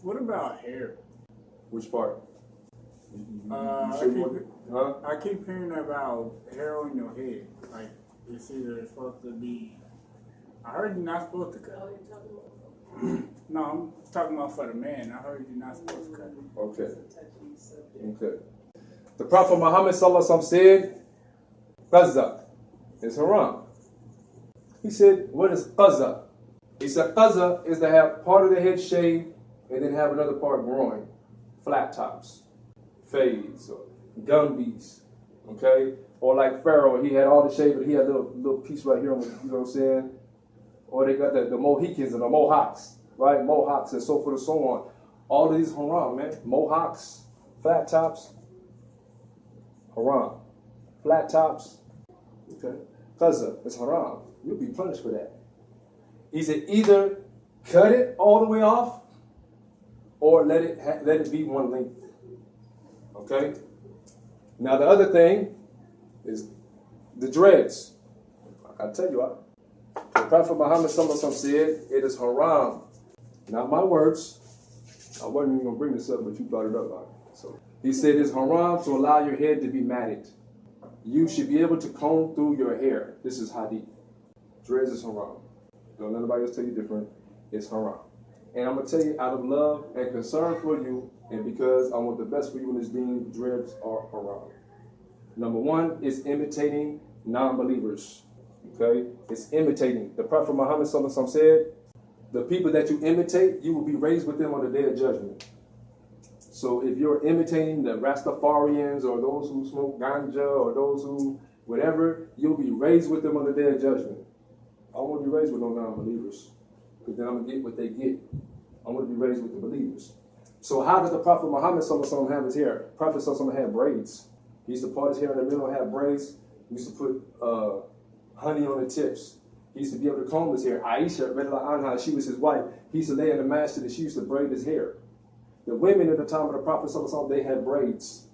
What about hair? Which part? I keep hearing about hair on your head. Like, it's either supposed to be... I heard you're not supposed to cut it. No, I'm talking about for the man. I heard you're not supposed to cut it. Okay. Okay. The Prophet Muhammad sallallahu alaihi wasallam said, Qaza is haram. He said, what is Qaza? He said, Qaza is to have part of the head shaved and then have another part growing. Flat tops, fades, or gumbies, okay? Or like Pharaoh, he had all the shave, but he had a little piece right here, you know what I'm saying? Or they got the Mohicans and the Mohawks, right? Mohawks and so forth and so on. All of these haram, man. Mohawks, flat tops, haram. Flat tops, okay? Qaza, it's haram. You'll be punished for that. He said either cut it all the way off or let it be one length. Okay? Now the other thing is the dreads. I tell you what, the Prophet Muhammad sallallahu alaihi wasallam said it is haram. Not my words. I wasn't even going to bring this up, but you brought it up. So he said it's haram to allow your head to be matted. You should be able to comb through your hair. This is hadith. Dreads is haram. Don't let nobody else tell you different. It's haram. And I'm going to tell you out of love and concern for you, and because I want the best for you in this deen, dreads are haram. Number one is imitating non-believers. Okay? It's imitating. The Prophet Muhammad sallallahu alaihi wasallam said, the people that you imitate, you will be raised with them on the day of judgment. So if you're imitating the Rastafarians or those who smoke ganja or those who whatever, you'll be raised with them on the day of judgment. I won't be raised with no non-believers, because then I'm going to get what they get. I'm going to be raised with the believers. So how did the Prophet Muhammad sallallahu alaihi wasallam have his hair? Prophet sallallahu alaihi wasallam had braids. He used to part his hair in the middle and have braids. He used to put honey on the tips. He used to be able to comb his hair. Aisha, radiallahu anha, she was his wife. He used to lay in the masjid and she used to braid his hair. The women at the time of the Prophet sallallahu alaihi wasallam, they had braids.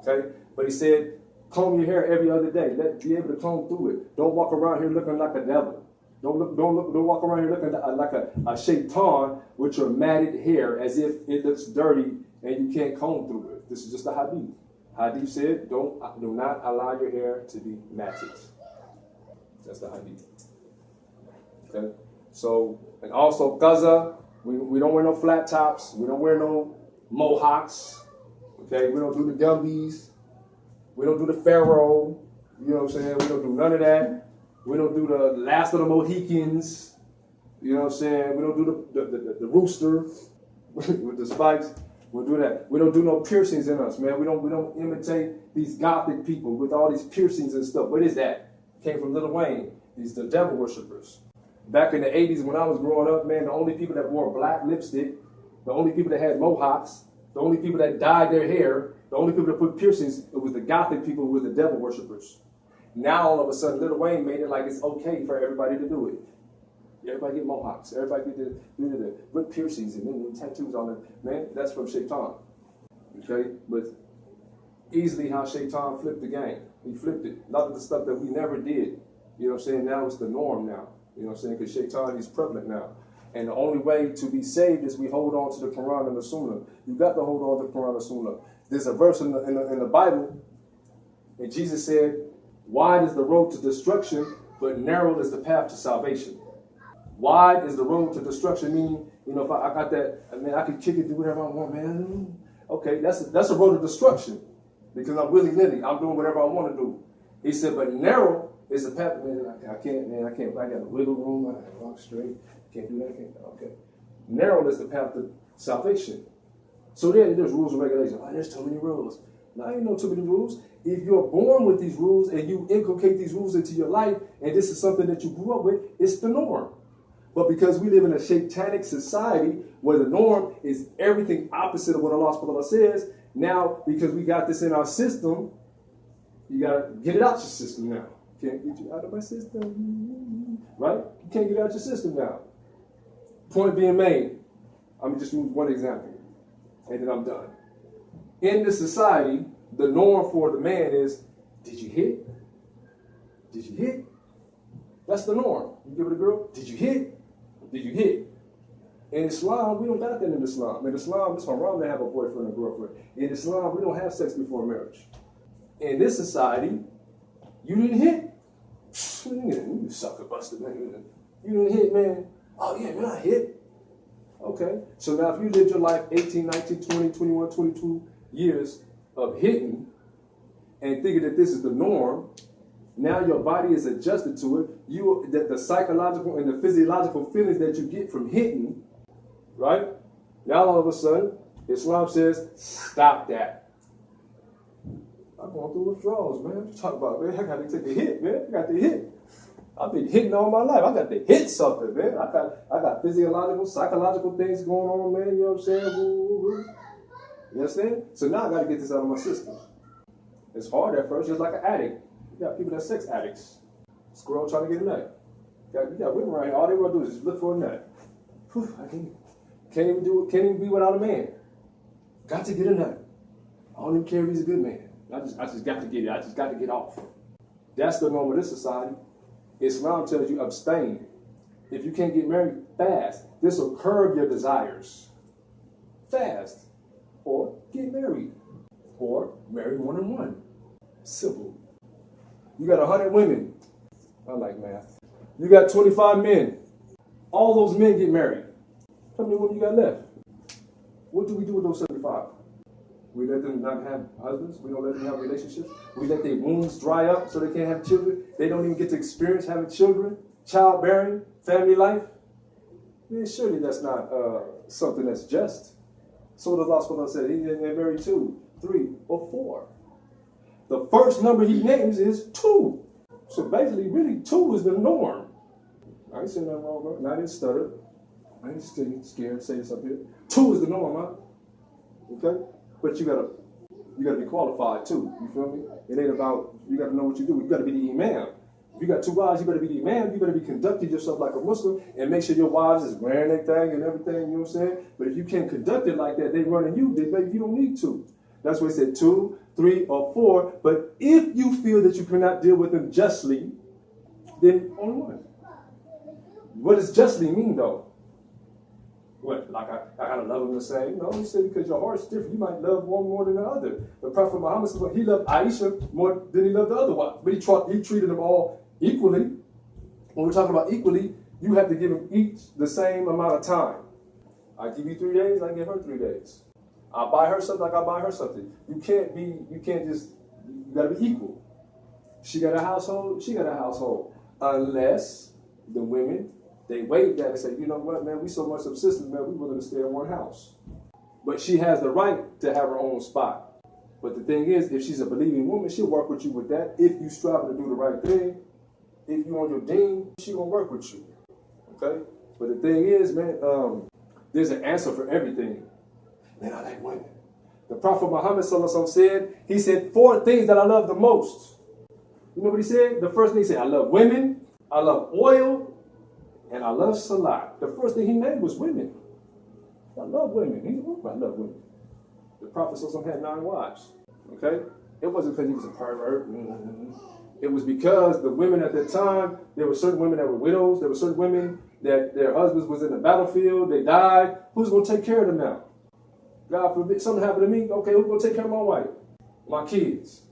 Okay? But he said, comb your hair every other day. Be able to comb through it. Don't walk around here looking like a devil. Don't walk around here looking like a shaitan with your matted hair as if it looks dirty and you can't comb through it. This is just a hadith. Hadith said, do not allow your hair to be matted. That's the hadith. Okay? So, and also Qaza, we don't wear no flat tops. We don't wear no mohawks. Okay? We don't do the gumbies. We don't do the pharaoh. You know what I'm saying? We don't do none of that. We don't do the last of the Mohicans. You know what I'm saying? We don't do the rooster with the spikes. We'll do that. We don't do no piercings in us, man. We don't imitate these gothic people with all these piercings and stuff. What is that? Came from Lil Wayne. These the devil worshippers. Back in the 80s when I was growing up, man, the only people that wore black lipstick, the only people that had mohawks, the only people that dyed their hair, the only people that put piercings, it was the gothic people who were the devil worshippers. Now all of a sudden, Lil Wayne made it like it's okay for everybody to do it. Everybody get mohawks. Everybody get the with piercings and then tattoos on it. Man, that's from Shaitan. Okay? But easily how Shaitan flipped the game. He flipped it. A lot of the stuff that we never did. You know what I'm saying? Now it's the norm now. You know what I'm saying? Because Shaitan is prevalent now. And the only way to be saved is we hold on to the Quran and the Sunnah. You got to hold on to the Quran and the Sunnah. There's a verse in the Bible, and Jesus said, wide is the road to destruction, but narrow is the path to salvation. Wide is the road to destruction, meaning, you know, if I got that, I mean, I could kick it, do whatever I want, man. Okay, that's a road to destruction, because I'm willy-nilly. I'm doing whatever I want to do. He said, but narrow is the path, man. I can't, I got a wiggle room, I can walk straight. Can't do that, okay. Narrow is the path to salvation. So there's rules and regulations. Oh, there's too many rules. No, ain't no too many rules. If you're born with these rules and you inculcate these rules into your life, and this is something that you grew up with, it's the norm. But because we live in a satanic society where the norm is everything opposite of what Allah subhanahu wa ta'ala says, now because we got this in our system, you gotta get it out your system now. Can't get you out of my system. Right? You can't get it out your system now. Point being made, I'm just use one example, and then I'm done. In this society, the norm for the man is, did you hit? Did you hit? That's the norm. You give it a girl, did you hit? Did you hit? In Islam, we don't got that in Islam. In Islam, it's haram to have a boyfriend or girlfriend. In Islam, we don't have sex before marriage. In this society, you didn't hit. You sucker buster, man. You didn't hit, man. Oh, yeah, man, I hit. Okay. So now if you lived your life 18, 19, 20, 21, 22 years of hitting and thinking that this is the norm, now your body is adjusted to it. The psychological and the physiological feelings that you get from hitting, right? Now all of a sudden, Islam says, stop that. I'm going through withdrawals, man. What you talking about, man? I got to take a hit, man. I got to hit. I've been hitting all my life. I got to hit something, man. I got physiological, psychological things going on, man. You know what I'm saying? You understand? So now I got to get this out of my system. It's hard at first, just like an addict. You got people that are sex addicts. Squirrel trying to get a nut. You got women right here. All they want to do is just look for a nut. Whew, can't even be without a man. Got to get a nut. I don't even care if he's a good man. I just got to get it. I just got to get off. That's the norm of this society. Islam tells you abstain. If you can't get married, fast. This will curb your desires. Fast. Or get married. Or marry one-on-one. Simple. You got 100 women. I like math. You got 25 men. All those men get married. How many women you got left? What do we do with those 75? We let them not have husbands. We don't let them have relationships. We let their wombs dry up so they can't have children. They don't even get to experience having children, childbearing, family life. Man, surely that's not something that's just. So the Allah subhanahu wa ta'ala said, he didn't marry 2, 3, or 4. The first number he names is 2. So basically, really, 2 is the norm. I ain't saying nothing wrong, bro. And I didn't stutter. I ain't scared to say this up here. 2 is the norm, huh? Okay? But you gotta be qualified too. You feel me? It ain't about, you gotta know what you do. You gotta be the imam. If you got 2 wives, you better be the imam. You better be conducting yourself like a Muslim and make sure your wives is wearing their thing and everything, you know what I'm saying? But if you can't conduct it like that, they running you, maybe you don't need to. That's why it said 2, 3, or 4. But if you feel that you cannot deal with them justly, then only 1. What does justly mean though? What, like I gotta love them the same? No, he said because your heart's different. You might love one more than the other. The Prophet Muhammad said he loved Aisha more than he loved the other wives. But he treated them all equally. When we're talking about equally, you have to give them each the same amount of time. I give you 3 days, I give her 3 days. I buy her something like I buy her something. You gotta be equal. She got a household, she got a household. Unless the women, they waive that and say, you know what, man, we so much subsistence, man, we willing to stay in one house. But she has the right to have her own spot. But the thing is, if she's a believing woman, she'll work with you with that. If you strive to do the right thing, if you on your deen, she gonna work with you. Okay? But the thing is, man, there's an answer for everything. Man, I like women. The Prophet Muhammad said, he said 4 things that I love the most. You know what he said? The first thing he said, I love women, I love oil, and I love salat. The first thing he named was women. I love women. I love women. The Prophet had 9 wives. Okay? It wasn't because he was a pervert. It was because the women at that time, there were certain women that were widows. There were certain women that their husbands was in the battlefield. They died. Who's going to take care of them now? God forbid something happened to me. Okay, who's going to take care of my wife? My kids.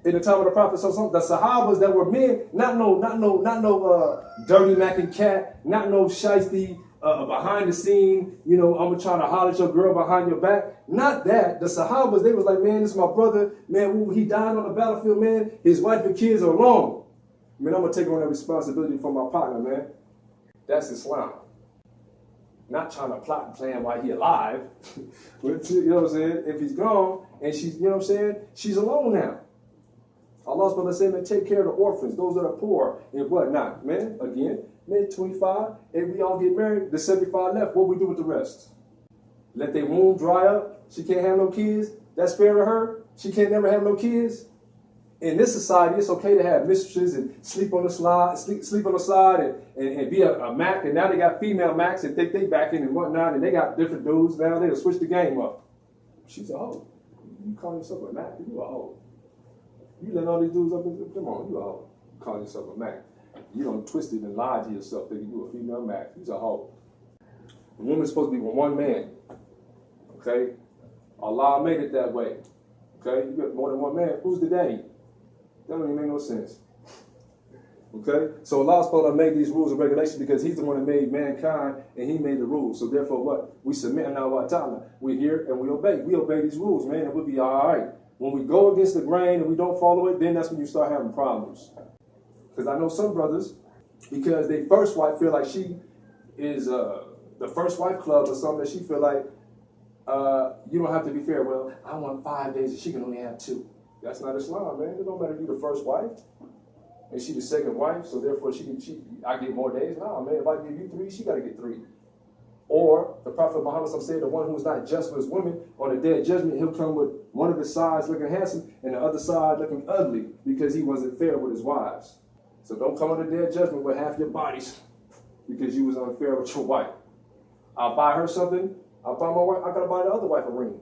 In the time of the Prophet, the Sahabas that were men, not no dirty macking cat, not no shiesty behind the scene, you know, I'm trying to holler at your girl behind your back. Not that. The Sahabas, they was like, man, this is my brother. Man, he died on the battlefield, man. His wife and kids are alone. Man, I'm going to take on that responsibility for my partner, man. That's Islam. Not trying to plot and plan while he alive. But, you know what I'm saying? If he's gone and she's, you know what I'm saying? She's alone now. Allah's going to say, man, take care of the orphans, those that are poor and whatnot. Man, again, man, 25, and we all get married, the 75 left, what we do with the rest? Let their womb dry up? She can't have no kids? That's fair to her? She can't never have no kids? In this society, it's okay to have mistresses and sleep on the side and be a Mac, and now they got female Macs and think they back in and whatnot, and they got different dudes now, they'll switch the game up. She's a hoe. You call yourself a Mac, you a hoe. You let all these dudes up and come on, you a hoe. You call yourself a Mac. You don't twist it and lie to yourself thinking you a female Mac. You's a hoe. The woman's supposed to be with one man. Okay? Allah made it that way. Okay? You got more than one man. Who's the daddy? That don't even make no sense. Okay? So Allah supposed to make these rules and regulations because He's the one that made mankind and He made the rules. So therefore what? We submit and wa ta'ala. We hear and we obey. We obey these rules, man, and we'll be all right. When we go against the grain and we don't follow it, then that's when you start having problems. Because I know some brothers, because their first wife feel like she is the first wife club or something, that she feel like you don't have to be fair. Well, I want 5 days and she can only have 2. That's not Islam, man. It don't matter if you're the first wife and she the second wife, so therefore I get more days. No, man, if I give you 3, she got to get 3. Or the Prophet Muhammad said, the one who is not just with his women, on the day of judgment, he'll come with one of his sides looking handsome and the other side looking ugly because he wasn't fair with his wives. So don't come on the day of judgment with half your bodies because you was unfair with your wife. I'll buy her something. I'll buy my wife. I gotta buy the other wife a ring.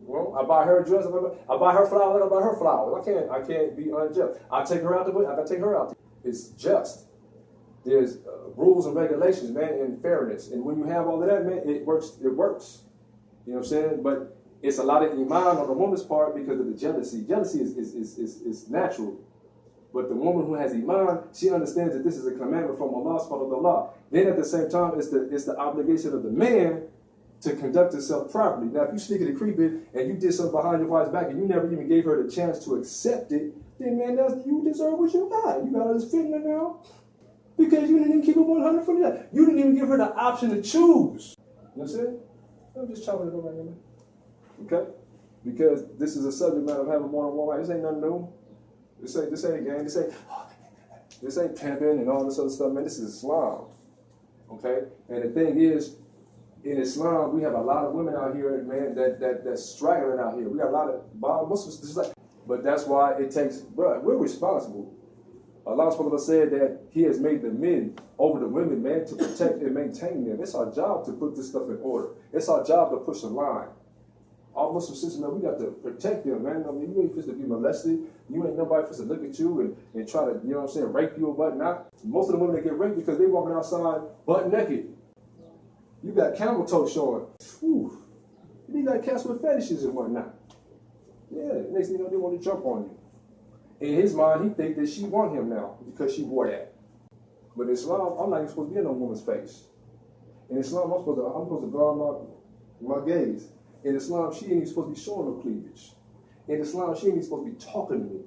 Well, I buy her a dress. I buy her flowers. I buy her flowers. I can't be unjust. I take her out the way. I gotta take her out. It's just. There's rules and regulations, man, and fairness. And when you have all of that, man, it works. It works. You know what I'm saying? But it's a lot of iman on the woman's part because of the jealousy. Jealousy is natural. But the woman who has iman, she understands that this is a commandment from Allah subhanahu wa ta'ala. Then at the same time, it's the obligation of the man to conduct himself properly. Now, if you sneak and creeping and you did something behind your wife's back and you never even gave her the chance to accept it, then man, you deserve what you got. You got this fitna now. Because you didn't even keep it 100 from that. You didn't even give her the option to choose. You know what I'm saying? I'm just chopping it over right here. Okay? Because this is a subject matter of having more than one wife. This ain't nothing new. This ain't a game. This ain't pimping and all this other stuff, man. This is Islam. Okay? And the thing is, in Islam, we have a lot of women out here, man, that's straggling out here. We got a lot of Muslims. But that's why it takes, bro, we're responsible. Allah subhanahu wa ta'ala said that He has made the men over the women, man, to protect and maintain them. It's our job to put this stuff in order. It's our job to push the line. All Muslim sisters, man, we got to protect them, man. I mean, you ain't supposed to be molested. You ain't nobody supposed to look at you and try to, you know what I'm saying, rape you or whatnot. Most of the women that get raped because they walking outside butt naked. You got camel toe showing. Whew. You got cats with fetishes and whatnot. Yeah, next thing you know, they want to jump on you. In his mind, he think that she want him now because she wore that. But in Islam, I'm not even supposed to be in no woman's face. In Islam, I'm supposed to guard my gaze. In Islam, she ain't even supposed to be showing no cleavage. In Islam, she ain't even supposed to be talking to me.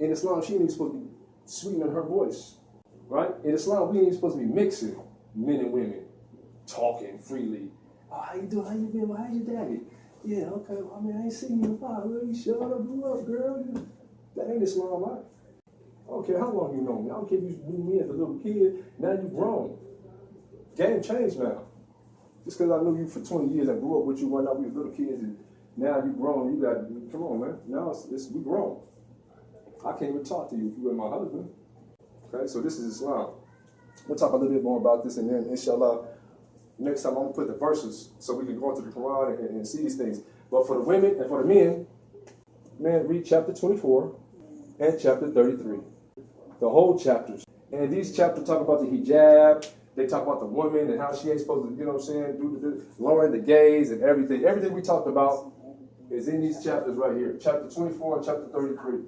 In Islam, she ain't even supposed to be sweetening her voice. Right? In Islam, we ain't even supposed to be mixing men and women, talking freely. Oh, how you doing? How you been? How's your daddy? Yeah, okay. I mean, I ain't seen you in a while. You shut up, blew up, girl. That ain't Islam, right? I don't care how long you know me. I don't care if you knew me as a little kid. Now you grown. Game changed now. Just because I knew you for 20 years and grew up with you when we were little kids, and now you grown, you got, come on, man. Now we grown. I can't even talk to you if you were my husband. Okay, so this is Islam. We'll talk a little bit more about this, and then, inshallah, next time I'm going to put the verses so we can go into the Quran and see these things. But for the women and for the men, man, read chapter 24 and chapter 33. The whole chapters. And these chapters talk about the hijab. They talk about the woman and how she ain't supposed to, you know what I'm saying, do lowering the gaze and everything. Everything we talked about is in these chapters right here. Chapter 24 and chapter 33.